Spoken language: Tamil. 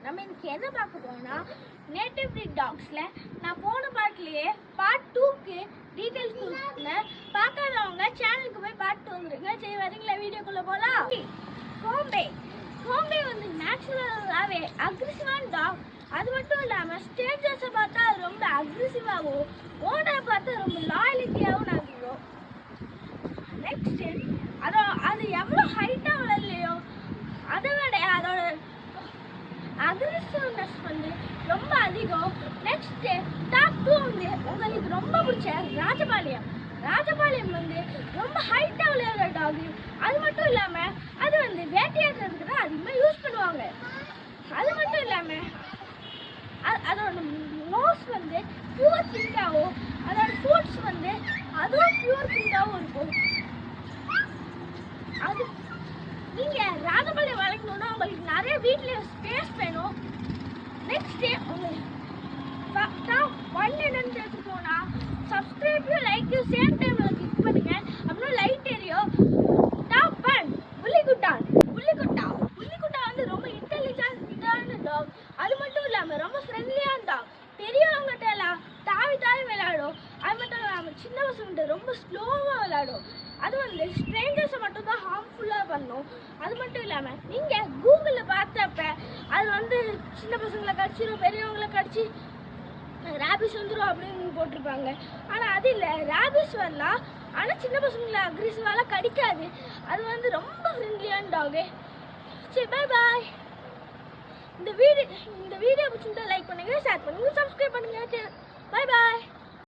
நம்ம இன்னைக்கு என்ன பார்க்க போறோம்னா நேட்டிவ் breed டாக்ஸ்ல நான் போன பார்ட்லயே பார்ட் 2க்கு டீடைல்ஸ் கொடுத்தேன். பார்க்காதவங்க சேனலுக்கு போய் பார்ட் 2 வந்துருங்க. சரி வரீங்களா வீடியோக்குள்ள போலாம். கோம்பே வந்து நேச்சுரலாவே அக்ரெசிவான டாக். அது மட்டும் இல்லாம ஸ்டேஜஸை பார்த்தா அது ரொம்ப அக்ரெசிவாகவும் ஓனரை பார்த்தா ரொம்ப லாயலிட்டியாகவும் நடக்கும். நெக்ஸ்ட் அது எவ்வளோ ஹைட்டா வளரலையோ அதை விட அதோட அக்ரெசிவ்னஸ் வந்து ரொம்ப அதிகம். நெக்ஸ்ட் டாப் 2 வந்து உங்களுக்கு ரொம்ப பிடிச்ச ராஜபாளையம் வந்து ரொம்ப ஹைட்டா விளையாடுற டாக். அது மட்டும் இல்லாம அது வந்து வேட்டையாடுறதுக்கு தான் அதிகமாக யூஸ் பண்ணுவாங்க. அது மட்டும் இல்லாம அதோட நோஸ் வந்து பியூர் பிங்காகவும் அதோட ஃபுட்ஸ் வந்து அதுவும் பியூர் பிங்காகவும் இருக்கும். அது நீங்க ராஜபாளையம் வளர்க்கணும்னா உங்களுக்கு நிறைய வீட்ல ஸ்பேஸ் வேணும். நெக்ஸ்ட் உங்களுக்கு டாப் 1 என்னன்னு தெரிஞ்சுக்கணும்னா சப்ஸ்கிரைப் லைக் சேம் டைம்ல கிளிக் பண்ணுங்க. அப்புறம் லைட் எரியும். டாப் 1 புள்ளிக்குட்டா வந்து ரொம்ப இன்டெலிஜென்ட்டான டாக். அது மட்டும் இல்லாம ரொம்ப ஃப்ரெண்ட்லியான டாக். பெரியவங்ககிட்ட எல்லாம் தாவி விளையாடும். அது மட்டும் இல்லாம சின்ன பசங்க ரொம்ப ஸ்லோவா விளையாடும். அது வந்து ஸ்ட்ரேஞ்சர்ஸை மட்டும் தான் ஹார்ம்ஃபுல்லாக பண்ணும். அது மட்டும் இல்லாமல் நீங்கள் கூகுளில் பார்த்தப்ப அது வந்து சின்ன பசங்களை கடிச்சிடும், பெரியவங்களை கடிச்சு ரேபிஸ் வந்துடும் அப்படின்னு போட்டிருப்பாங்க. ஆனால் அது இல்லை, ரேபிஸ் வரலாம். ஆனால் சின்ன பசங்களை அக்ரெசிவாலாம் கடிக்காது. அது வந்து ரொம்ப ஃப்ரெண்ட்லியான டாகு. சரி பாய். இந்த வீடியோ பிடிச்சிருந்தா லைக் பண்ணுங்கள், ஷேர் பண்ணுங்கள், சப்ஸ்கிரைப் பண்ணுங்கள். பாய்.